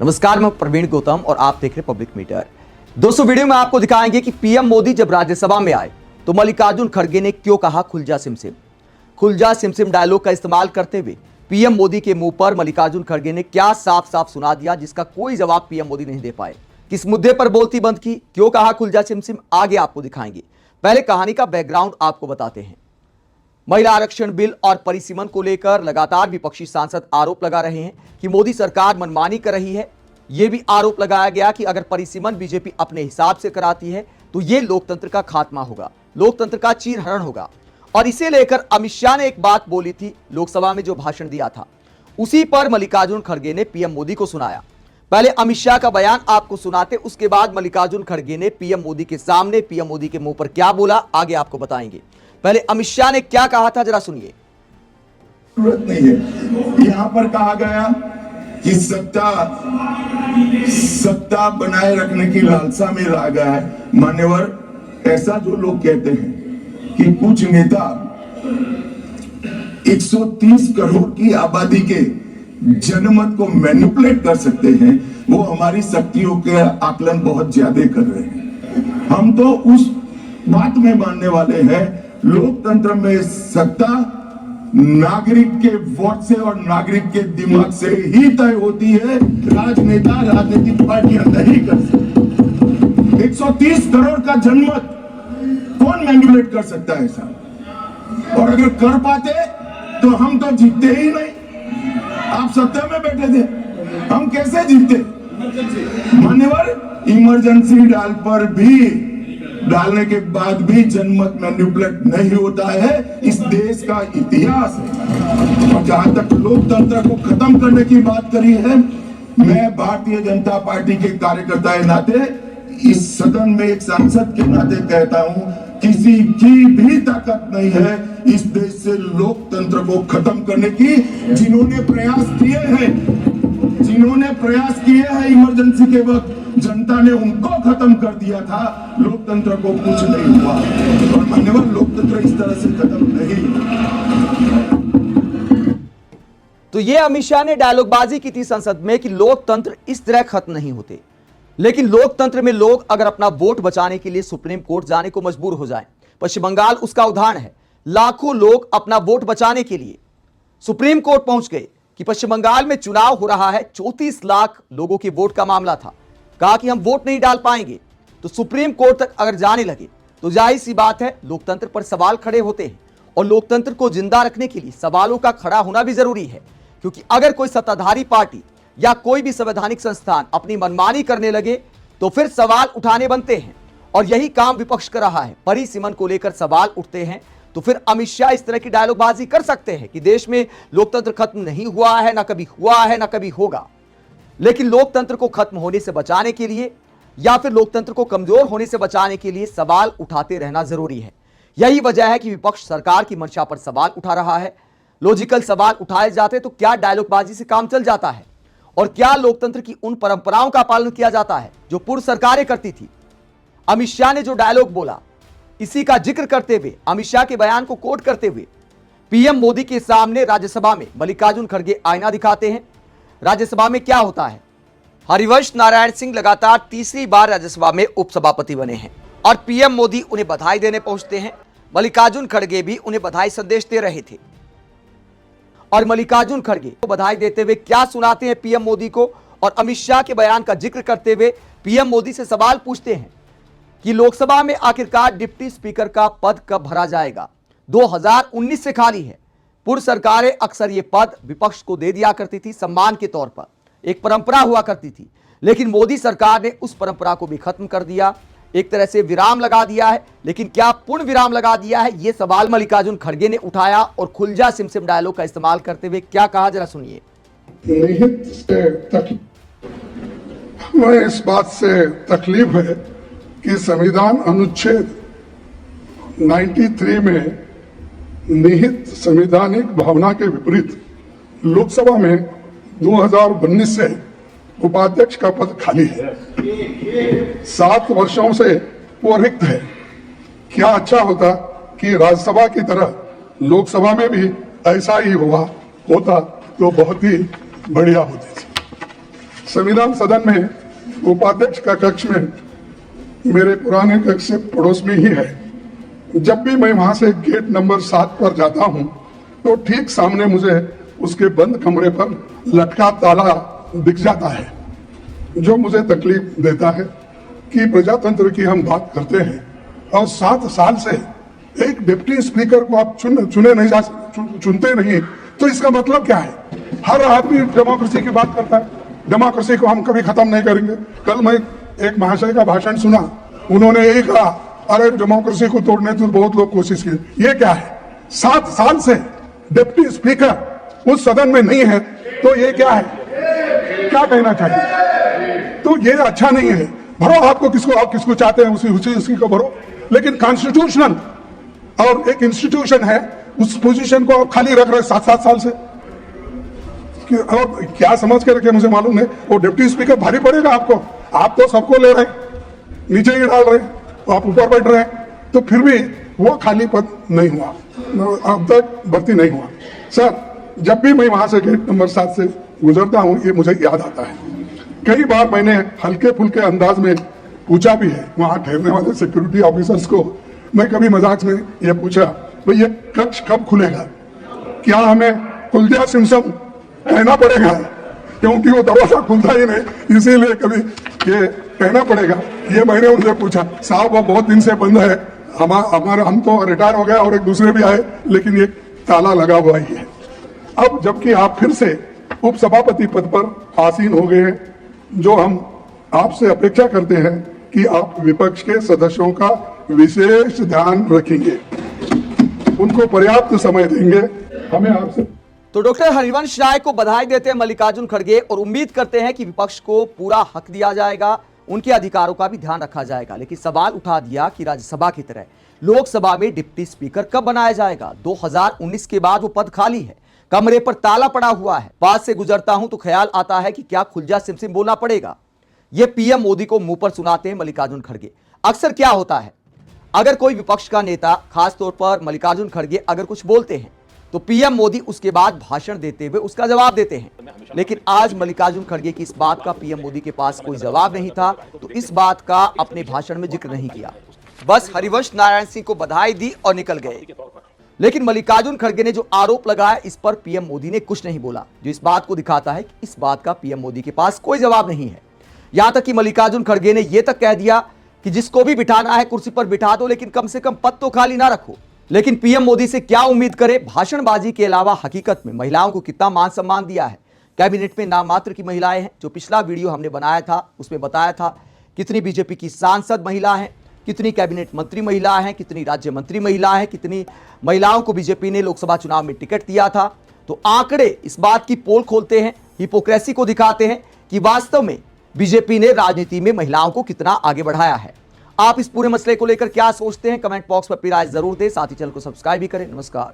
नमस्कार, मैं प्रवीण गौतम और आप देख रहे हैं पब्लिक मीटर। दोस्तों, वीडियो में आपको दिखाएंगे कि पीएम मोदी जब राज्यसभा में आए तो मल्लिकार्जुन खड़गे ने क्यों कहा खुल जा सिमसिम। खुल जा सिमसिम डायलॉग का इस्तेमाल करते हुए पीएम मोदी के मुंह पर मल्लिकार्जुन खड़गे ने क्या साफ साफ सुना दिया, जिसका कोई जवाब पीएम मोदी नहीं दे पाए। किस मुद्दे पर बोलती बंद की, क्यों कहा खुल जा सिमसिम, आगे आपको दिखाएंगे। पहले कहानी का बैकग्राउंड आपको बताते हैं। महिला आरक्षण बिल और परिसीमन को लेकर लगातार विपक्षी सांसद आरोप लगा रहे हैं कि मोदी सरकार मनमानी कर रही है। यह भी आरोप लगाया गया कि अगर परिसीमन बीजेपी अपने हिसाब से कराती है तो यह लोकतंत्र का खात्मा होगा, लोकतंत्र का चीरहरण होगा। और इसे लेकर अमित शाह ने एक बात बोली थी लोकसभा में, जो भाषण दिया था, उसी पर मल्लिकार्जुन खड़गे ने पीएम मोदी को सुनाया। पहले अमित शाह का बयान आपको सुनाते, उसके बाद मल्लिकार्जुन खड़गे ने पीएम मोदी के सामने पीएम मोदी के मुंह पर क्या बोला, आगे आपको बताएंगे। पहले अमित शाह ने क्या कहा था, जरा सुनिए। जरूरत नहीं है। यहाँ पर कहा गया कि सत्ता बनाए रखने की लालसा में रह गया है। मान्यवर, ऐसा जो लोग कहते हैं कि कुछ नेता 130 करोड़ की आबादी के जनमत को मैनिपुलेट कर सकते हैं, वो हमारी शक्तियों के आकलन बहुत ज्यादा कर रहे हैं। हम तो उस बात में मानने वाले हैं, लोकतंत्र में सत्ता नागरिक के वोट से और नागरिक के दिमाग से ही तय होती है। राजनेता, राजनीतिक पार्टियां नहीं कर सकती। 130 करोड़ का जनमत कौन मैनिपुलेट कर सकता है ऐसा? और अगर कर पाते तो हम तो जीतते ही नहीं। आप सत्ता में बैठे थे, हम कैसे जीतते? मान्यवर, इमरजेंसी डालने के बाद भी जनमत मैनिपुलेट नहीं होता है, इस देश का इतिहास है। और जहां तक लोकतंत्र को खत्म करने की बात करी है, मैं भारतीय जनता पार्टी के कार्यकर्ता के नाते, इस सदन में एक सांसद के नाते कहता हूं, किसी की भी ताकत नहीं है इस देश से लोकतंत्र को खत्म करने की। जिन्होंने प्रयास किए हैं इमरजेंसी के वक्त, जनता ने उनको खत्म कर दिया था, लोकतंत्र को कुछ नहीं हुआ। और मान्यवर, लोकतंत्र इस तरह से खत्म नहीं। तो ये अमित शाह ने डायलॉगबाजी की थी संसद में कि लोकतंत्र इस तरह खत्म नहीं होते। लेकिन लोकतंत्र में लोग अगर अपना वोट बचाने के लिए सुप्रीम कोर्ट जाने को मजबूर हो जाएं, पश्चिम बंगाल उसका उदाहरण है। लाखों लोग अपना वोट बचाने के लिए सुप्रीम कोर्ट पहुंच गए कि पश्चिम बंगाल में चुनाव हो रहा है, 34 लाख लोगों के वोट का मामला था। कहा कि हम वोट नहीं डाल पाएंगे, तो सुप्रीम कोर्ट तक अगर जाने लगे तो जाहिर सी बात है लोकतंत्र पर सवाल खड़े होते हैं। और लोकतंत्र को जिंदा रखने के लिए सवालों का खड़ा होना भी जरूरी है, क्योंकि अगर कोई सत्ताधारी पार्टी या कोई भी संवैधानिक संस्थान अपनी मनमानी करने लगे तो फिर सवाल उठाने बनते हैं। और यही काम विपक्ष कर रहा है। परिसीमन को लेकर सवाल उठते हैं तो फिर अमित शाह इस तरह की डायलॉगबाजी कर सकते हैं कि देश में लोकतंत्र खत्म नहीं हुआ है, ना कभी हुआ है, ना कभी होगा। लेकिन लोकतंत्र को खत्म होने से बचाने के लिए या फिर लोकतंत्र को कमजोर होने से बचाने के लिए सवाल उठाते रहना जरूरी है। यही वजह है कि विपक्ष सरकार की मंशा पर सवाल उठा रहा है। लॉजिकल सवाल उठाए जाते तो क्या डायलॉगबाजी से काम चल जाता है? और क्या लोकतंत्र की उन परंपराओं का पालन किया जाता है जो पूर्व सरकारें करती थी? अमित शाह ने जो डायलॉग बोला, इसी का जिक्र करते हुए, अमित शाह के बयान को कोट करते हुए पीएम मोदी के सामने राज्यसभा में मल्लिकार्जुन खड़गे आईना दिखाते हैं। राज्यसभा में क्या होता है? हरिवंश नारायण सिंह लगातार तीसरी बार राज्यसभा में उपसभापति बने हैं और पीएम मोदी उन्हें बधाई देने पहुंचते हैं। मल्लिकार्जुन खड़गे भी उन्हें बधाई संदेश दे रहे थे। और मल्लिकार्जुन खड़गे को बधाई देते हुए क्या सुनाते हैं पीएम मोदी को, और अमित शाह के बयान का जिक्र करते हुए पीएम मोदी से सवाल पूछते हैं कि लोकसभा में आखिरकार डिप्टी स्पीकर का पद कब भरा जाएगा? 2019 से खाली है। पूर्व सरकारें अक्सर ये पद विपक्ष को दे दिया करती थी, सम्मान के तौर पर, एक परंपरा हुआ करती थी। लेकिन मोदी सरकार ने उस परंपरा को भी खत्म कर दिया, एक तरह से विराम लगा दिया है। लेकिन क्या पूर्ण विराम लगा दिया है, यह सवाल मल्लिकार्जुन खड़गे ने उठाया और खुल जा सिमसिम डायलॉग का इस्तेमाल करते हुए क्या कहा, जरा सुनिए। हमें इस बात से तकलीफ है कि संविधान अनुच्छेद 93 में निहित संवैधानिक भावना के विपरीत लोकसभा में 2019 से उपाध्यक्ष का पद खाली है। 7 वर्षों से वो रिक्त है। क्या अच्छा होता कि राज्यसभा की तरह लोकसभा में भी ऐसा ही होता तो बहुत ही बढ़िया होती थी। संविधान सदन में उपाध्यक्ष का कक्ष में मेरे पुराने कक्ष से पड़ोस में ही है। जब भी मैं वहां से गेट नंबर 7 पर जाता हूं तो ठीक सामने मुझे उसके बंद कमरे पर लटका ताला दिख जाता है, जो मुझे तकलीफ देता है कि प्रजातंत्र की हम बात करते हैं और 7 साल से एक डिप्टी स्पीकर को आप चुनते नहीं, तो इसका मतलब क्या है? हर आदमी डेमोक्रेसी की बात करता है, डेमोक्रेसी को हम कभी खत्म नहीं करेंगे। कल मैं एक महाशय का भाषण सुना, उन्होंने यही कहा, अरे डेमोक्रेसी को तोड़ने तो बहुत लोग कोशिश किए। ये क्या है? 7 साल से डिप्टी स्पीकर उस सदन में नहीं है, तो ये क्या है? क्या कहना चाहिए? तो ये अच्छा नहीं है। भरो आप किसको चाहते हैं उसी को भरो, लेकिन कॉन्स्टिट्यूशनल और एक इंस्टीट्यूशन है, उस पोजीशन को आप खाली रख रहे 7 साल से। अब क्या समझ के रखे मुझे मालूम है। वो डिप्टी स्पीकर भारी पड़ेगा आपको, आप तो सबको ले रहे हैं, नीचे ही डाल रहे हैं, आप ऊपर बैठ रहे हैं, तो फिर भी वो खाली पद नहीं हुआ, अब तक भर्ती नहीं हुआ। सर, जब भी मैं वहां से गेट नंबर 7 से गुजरता हूं, ये मुझे याद आता है। कई बार मैंने हल्के फुल्के अंदाज में पूछा भी है वहां ठहरने वाले सिक्योरिटी ऑफिसर्स को। मैं कभी मजाक में ये पूछा, भाई ये कक्ष कब खुलेगा? क्या हमें कुलदीप सिमसम कहना पड़ेगा? क्योंकि वो दरवाजा खुलता ही नहीं, इसीलिए कभी ये कहना पड़ेगा। ये मैंने उनसे पूछा, साहब वो बहुत दिन से बंद है, हम तो रिटायर हो गए और एक दूसरे भी आए, लेकिन ये ताला लगा हुआ ही है। अब जबकि आप फिर से उपसभापति पद पर आसीन हो गए हैं, जो हम आपसे अपेक्षा करते हैं कि आप विपक्ष के सदस्यों का विशेष ध्यान रखेंगे, उनको पर्याप्त समय देंगे। हमें आपसे तो डॉक्टर हरिवंश राय को बधाई देते हैं मल्लिकार्जुन खड़गे और उम्मीद करते हैं कि विपक्ष को पूरा हक दिया जाएगा, उनके अधिकारों का भी ध्यान रखा जाएगा। लेकिन सवाल उठा दिया कि राज्यसभा की तरह लोकसभा में डिप्टी स्पीकर कब बनाया जाएगा? 2019 के बाद वो पद खाली है, कमरे पर ताला पड़ा हुआ है। पास से गुजरता हूं तो ख्याल आता है कि क्या खुलजा सिमसिम बोलना पड़ेगा। यह पीएम मोदी को मुंह पर सुनाते हैं मल्लिकार्जुन खड़गे। अक्सर क्या होता है, अगर कोई विपक्ष का नेता, खासतौर पर मल्लिकार्जुन खड़गे अगर कुछ बोलते हैं तो पीएम मोदी उसके बाद भाषण देते हुए उसका जवाब देते हैं। लेकिन आज मल्लिकार्जुन खड़गे की इस बात का पीएम मोदी के पास कोई जवाब नहीं था, तो इस बात का अपने भाषण में जिक्र नहीं किया, बस हरिवंश नारायण सिंह को बधाई दी और निकल गए। लेकिन मल्लिकार्जुन खड़गे ने जो आरोप लगाया, इस पर पीएम मोदी ने कुछ नहीं बोला, जो इस बात को दिखाता है कि इस बात का पीएम मोदी के पास कोई जवाब नहीं है। यहां तक कि मल्लिकार्जुन खड़गे ने यह तक कह दिया कि जिसको भी बिठाना है कुर्सी पर बिठा दो, लेकिन कम से कम पद तो खाली ना रखो। लेकिन पीएम मोदी से क्या उम्मीद करे? भाषणबाजी के अलावा हकीकत में महिलाओं को कितना मान सम्मान दिया है। कैबिनेट में नाम मात्र की महिलाएं हैं। जो पिछला वीडियो हमने बनाया था उसमें बताया था कितनी बीजेपी की सांसद महिला हैं, कितनी कैबिनेट मंत्री महिला हैं, कितनी राज्य मंत्री महिला हैं, कितनी महिलाओं को बीजेपी ने लोकसभा चुनाव में टिकट दिया था। तो आंकड़े इस बात की पोल खोलते हैं, हिपोक्रेसी को दिखाते हैं कि वास्तव में बीजेपी ने राजनीति में महिलाओं को कितना आगे बढ़ाया है। आप इस पूरे मसले को लेकर क्या सोचते हैं? कमेंट बॉक्स में अपनी राय जरूर दें, साथ ही चैनल को सब्सक्राइब भी करें। नमस्कार।